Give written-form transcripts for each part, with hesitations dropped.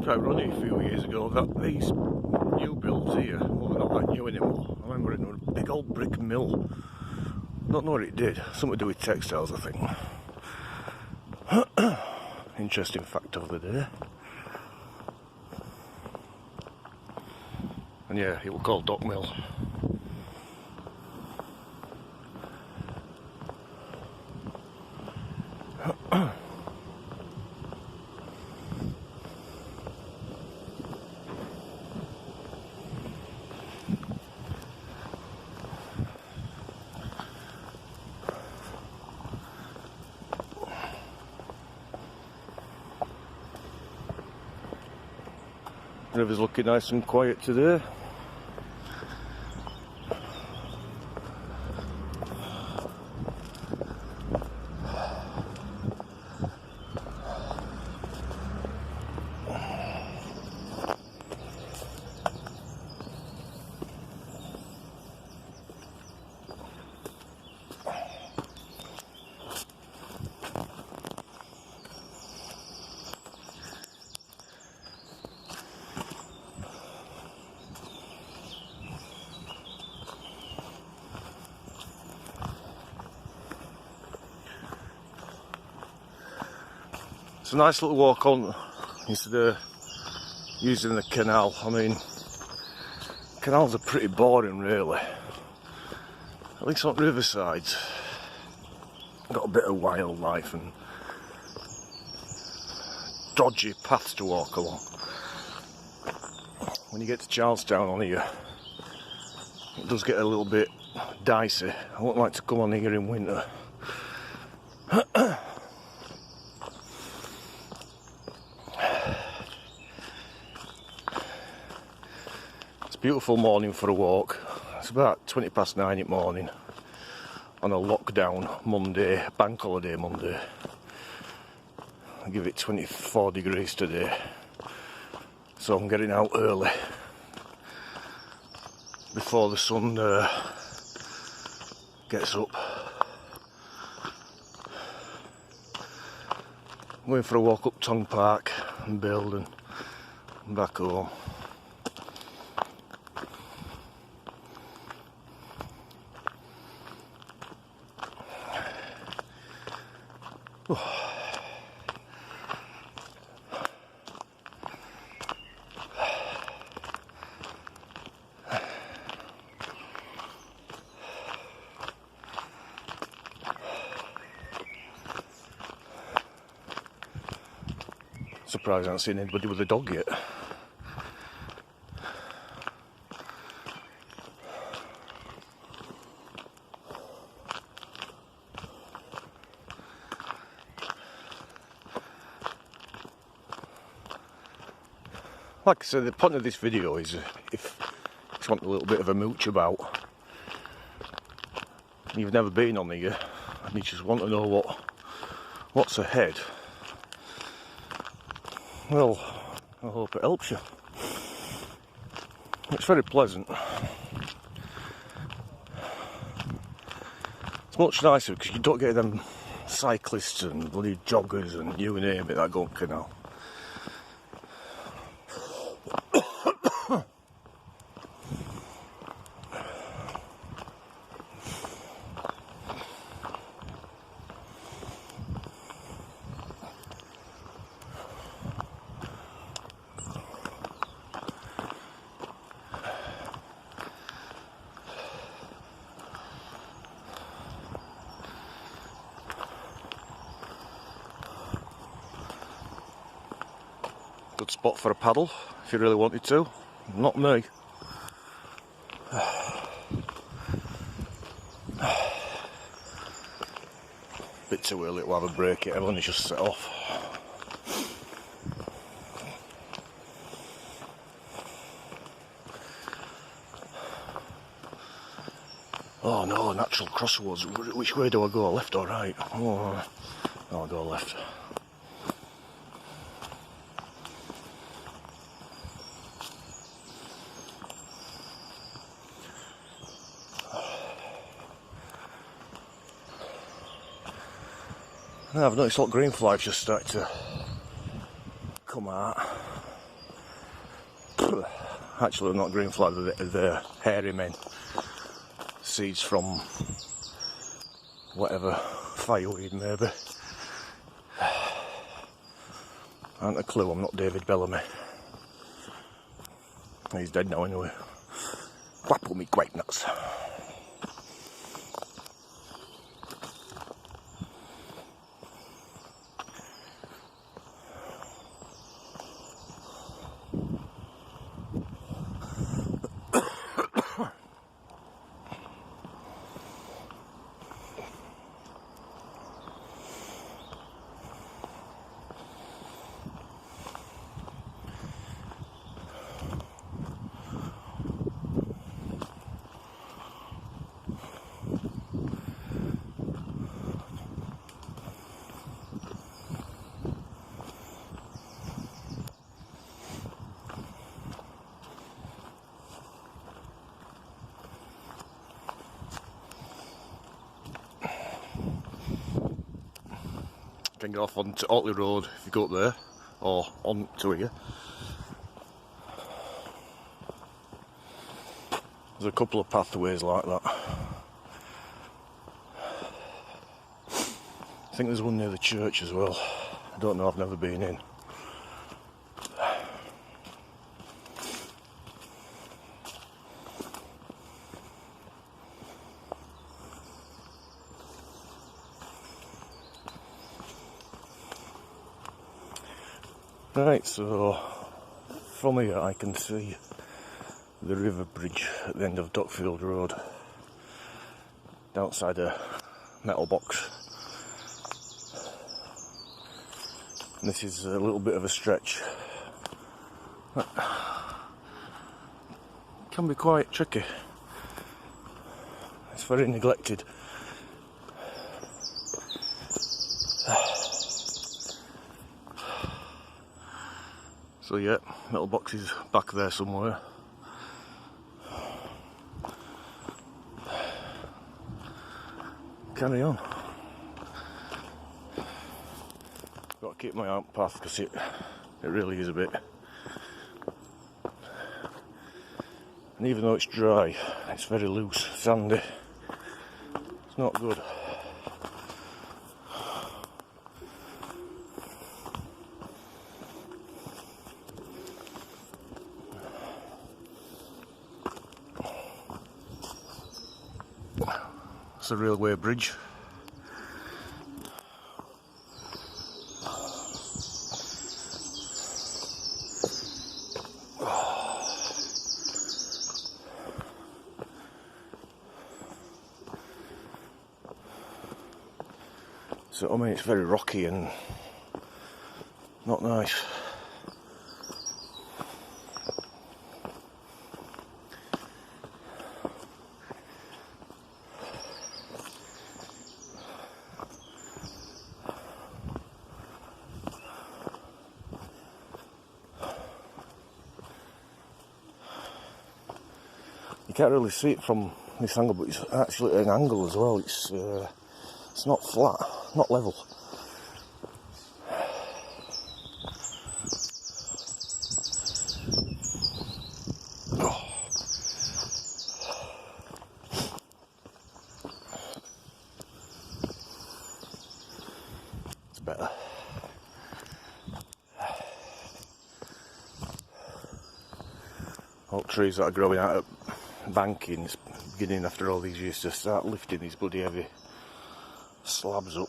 drive around here a few years ago, got these new builds here. Well, they're not that new anymore. I remember it was a big old brick mill. Don't know what it did. Something to do with textiles, I think. Interesting fact over there. And yeah, it was called Dock Mill. River's looking nice and quiet today. It's a nice little walk on instead of using the canal. I mean, canals are pretty boring really. At least on riversides, got a bit of wildlife and dodgy paths to walk along. When you get to Charlestown on here, it does get a little bit dicey. I wouldn't like to come on here in winter. Beautiful morning for a walk. It's about 20 past 9 in the morning on a lockdown Monday, bank holiday Monday. I'll give it 24 degrees today, so I'm getting out early before the sun gets up. I'm going for a walk up Tong Park and Baildon and back home. Surprised I haven't seen anybody with a dog yet. Like I said, the point of this video is if you just want a little bit of a mooch about, you've never been on here and you just want to know what's ahead, well, I hope it helps you. It's very pleasant. It's much nicer because you don't get them cyclists and bloody joggers and you name it that go on canal. Good spot for a paddle if you really wanted to. Not me. Bit too early to have a break yet, I've only just set off. Oh no, natural crossroads. Which way do I go? Left or right? Oh, I'll go left. I've noticed a lot of green flies just starting to come out. Actually, not green flag, they're hairy men. Seeds from whatever fireweed, maybe. I haven't a clue, I'm not David Bellamy. He's dead now anyway. Wapple me quite nuts. Can get off onto Otley Road if you go up there, or on to here. There's a couple of pathways like that. I think there's one near the church as well. I don't know, I've never been in. Right, so from here I can see the river bridge at the end of Duckfield Road, outside a metal box. And this is a little bit of a stretch. It can be quite tricky. It's very neglected. So yeah, metal box is back there somewhere. Carry on. Got to keep my eye on path because it really is a bit. And even though it's dry, it's very loose, sandy. It's not good. It's a railway bridge. So I mean, it's very rocky and not nice. You can't really see it from this angle, but it's actually an angle as well. It's not flat, not level. Oh. It's better. All trees that are growing out of bankings, beginning after all these years to start lifting these bloody heavy slabs up.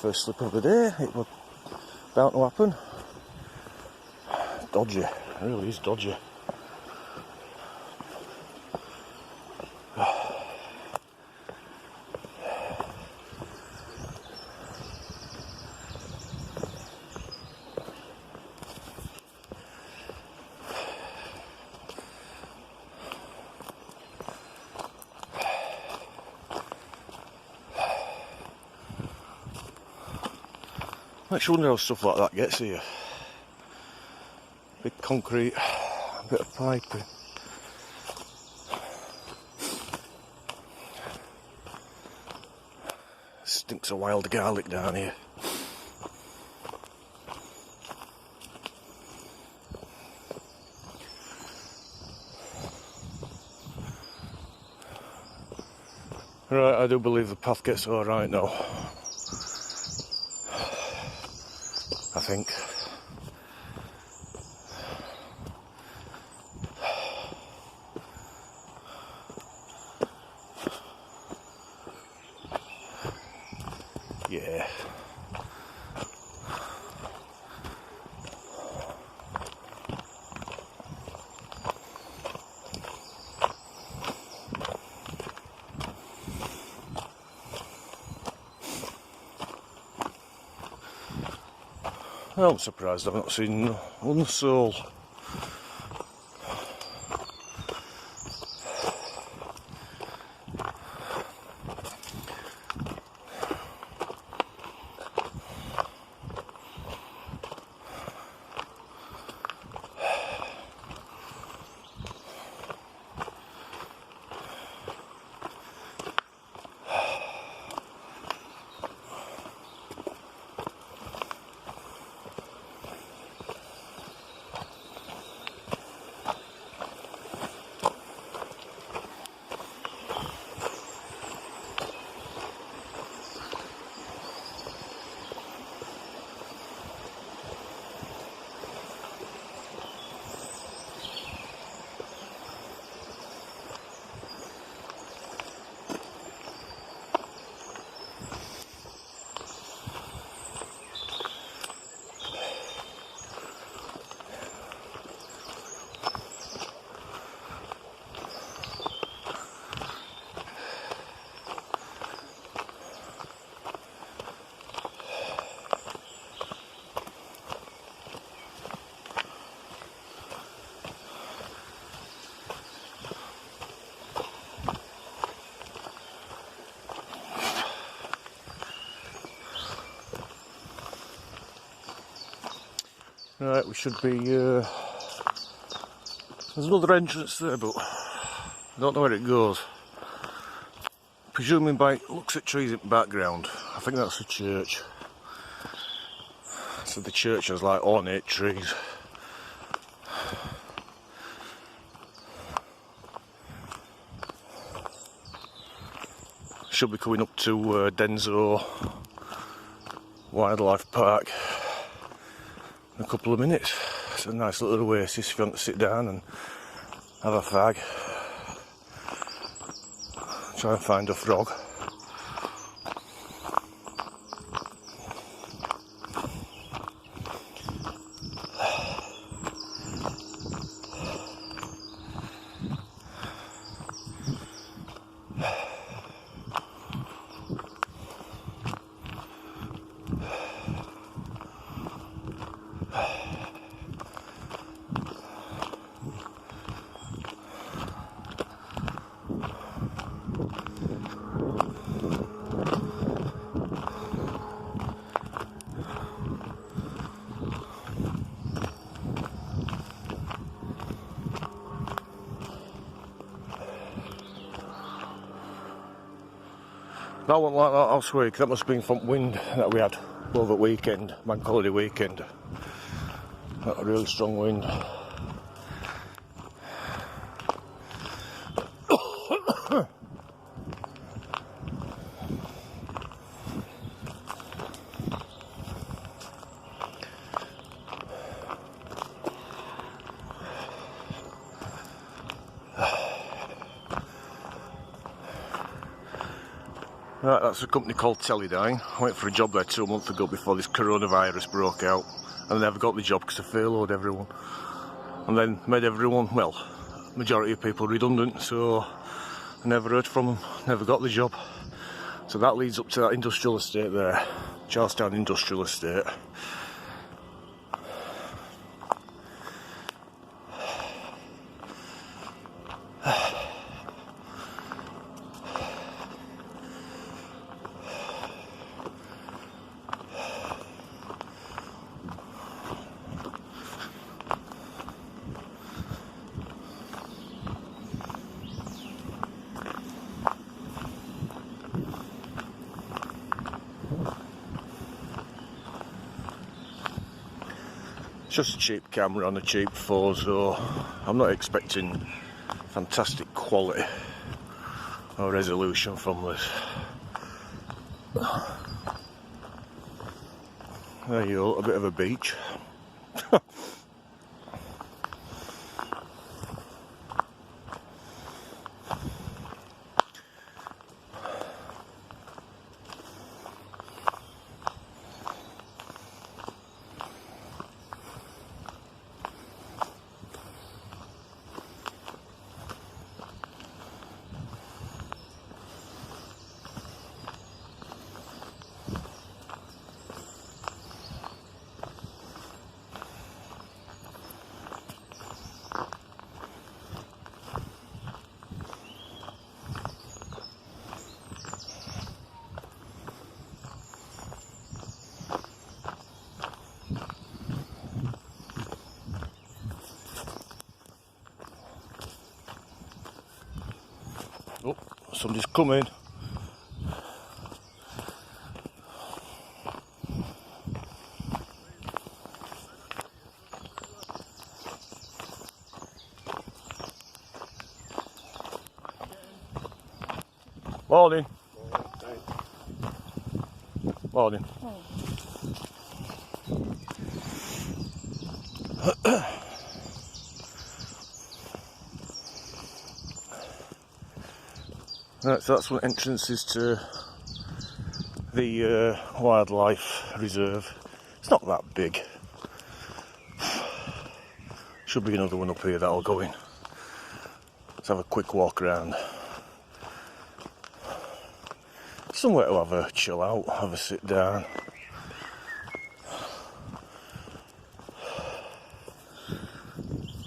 first slip of the day. It was bound to happen. Dodgy, it really is dodgy. Makes you wonder how stuff like that gets here. Big concrete, a bit of piping. Stinks of wild garlic down here. Right, I do believe the path gets alright now. I think. Yeah. I'm surprised I've not seen one soul. Right, we should be, there's another entrance there, but I don't know where it goes. Presuming by looks at trees in the background, I think that's a church. So the church has like ornate trees. Should be coming up to Denzo Wildlife Park in a couple of minutes. It's a nice little oasis if you want to sit down and have a fag. Try and find a frog. That wasn't like that last week. That must have been from wind that we had over the weekend, bank holiday weekend. That was a really strong wind. Right, that's a company called Teledyne. I went for a job there 2 months ago before this coronavirus broke out, and I never got the job because I furloughed everyone, and then made everyone, well, majority of people redundant, so I never heard from them, never got the job. So that leads up to that industrial estate there, Charlestown Industrial Estate. It's just a cheap camera on a cheap phone, so I'm not expecting fantastic quality or resolution from this. There you go, a bit of a beach. Oh, somebody's coming. Morning. Morning. Right, so that's one entrance is to the wildlife reserve. It's not that big. Should be another one up here that'll go in. Let's have a quick walk around. Somewhere to have a chill out, have a sit down.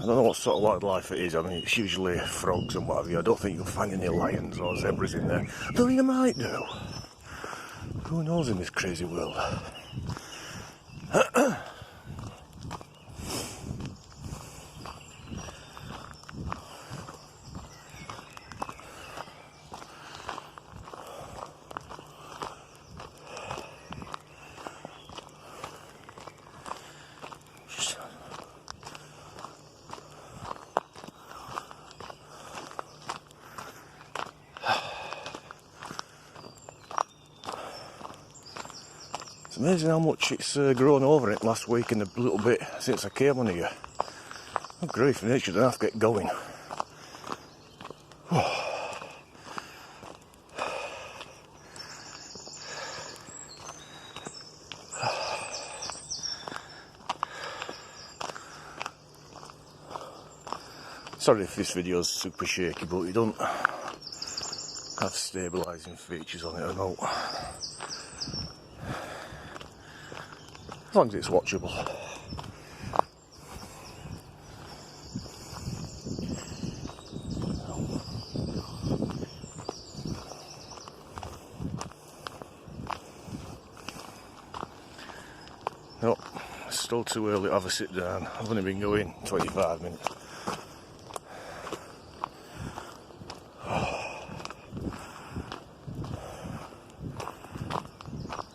I don't know what sort of wildlife it is. I mean, it's usually frogs and what have you. I don't think you'll find any lions or zebras in there. Though you might do. Who knows in this crazy world? It's amazing how much it's grown over it last week and a little bit since I came on here. Oh grief, nature doesn't have to get going. Sorry if this video is super shaky, but it don't have stabilising features on it or not. As long as it's watchable. No, it's still too early to have a sit down. I've only been going 25 minutes.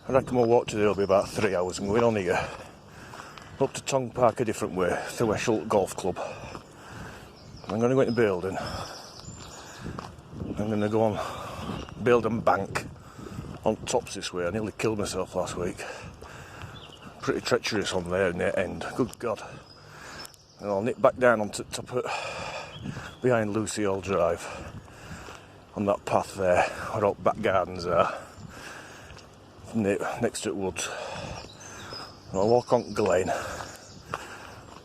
I reckon we'll walk today will be about 3 hours. I'm going on here up to Tong Park a different way through Esholt Golf Club. I'm going to go into Baildon. I'm going to go on Baildon Bank on tops this way. I nearly killed myself last week. Pretty treacherous on there in the end. Good God. And I'll nip back down on top of behind Lucille Drive. on that path there, where all back gardens are, next to the woods. And I'll walk on Glen.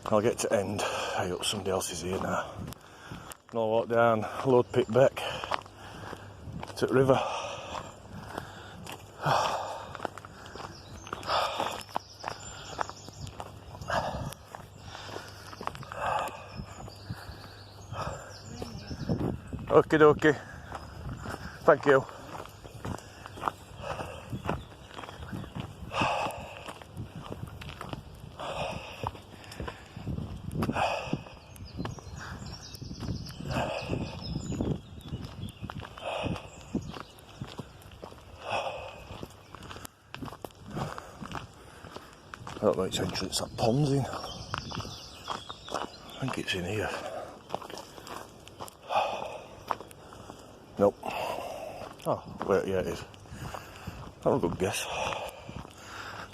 I'll get to end. Hey up, somebody else is here now. And I'll walk down Lord Pit Beck to the river. Okie dokie. Thank you. I don't know which entrance that pond's in. I think it's in here. Nope. Oh, wait, yeah it is. That's a good guess.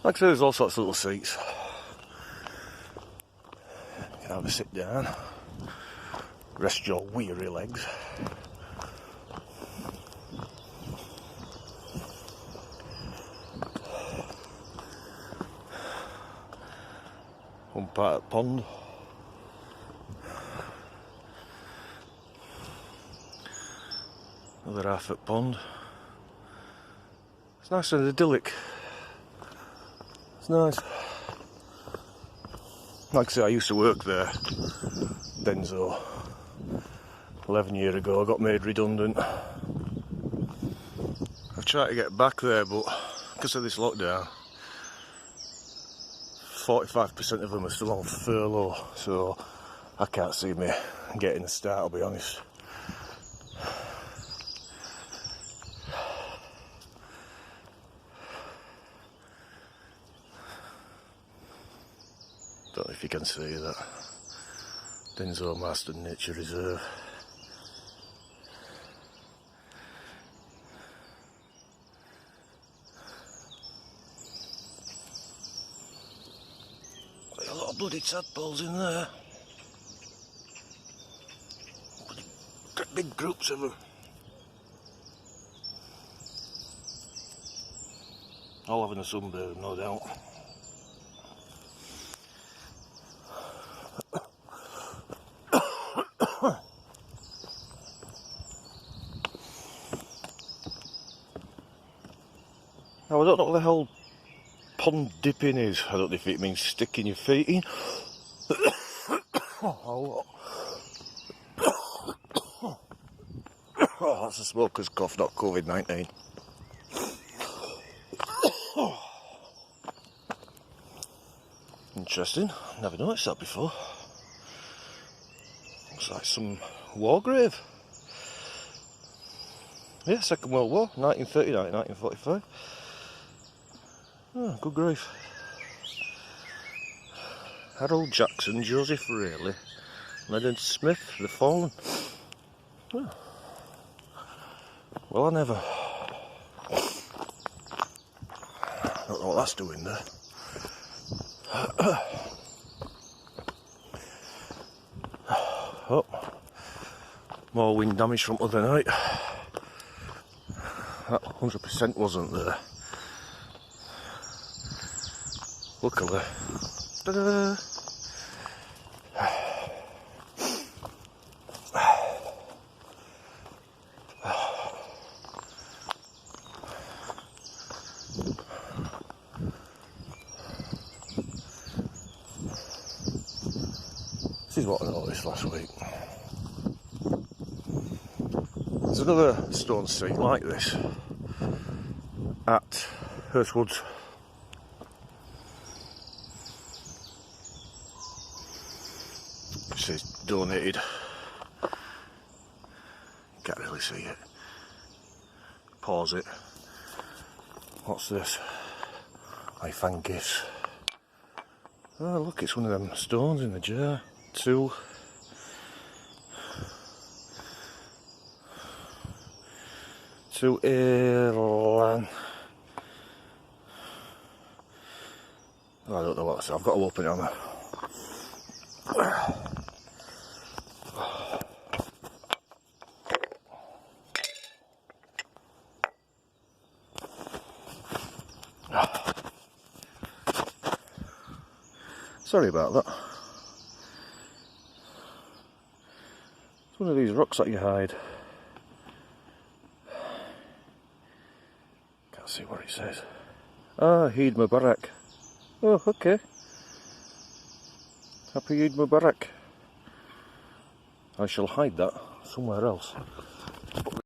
Like I said, there's all sorts of little seats. You can have a sit down. Rest your weary legs. One part of the pond. Another half at pond. It's nice and idyllic. It's nice. Like I say, I used to work there, Denzo, 11 years ago. I got made redundant. I've tried to get back there, but because of this lockdown, 45% of them are still on furlough, so I can't see me getting a start, I'll be honest. Don't know if you can see that. Denzo Marston Nature Reserve. Got a lot of bloody tadpoles in there. Big groups of them. All having a sunbathe, no doubt. Now, I don't know what the hell pond dipping is. I don't know if it means sticking your feet in. Oh, that's a smoker's cough, not COVID-19. Interesting, never noticed that before. Looks like some war grave. Yeah, Second World War, 1939, 1945. Oh, good grief. Harold Jackson, Joseph Rayleigh, Leonard Smith, the fallen. Oh. Well, I never. Don't know what that's doing there. Oh, more wind damage from other night. That 100% wasn't there. Luckily. Ta-da! This is what I noticed last week. There's another stone seat like this at Hurstwoods. It says donated. Can't really see it. Pause it. What's this? I thank gifts. Oh look, it's one of them stones in the jar. Two airline. Oh, I don't know what that's. I've got to open it on there. Sorry about that. It's one of these rocks that you hide. Can't see what it says. Ah, Eid Mubarak. Oh, okay. Happy Eid Mubarak. I shall hide that somewhere else.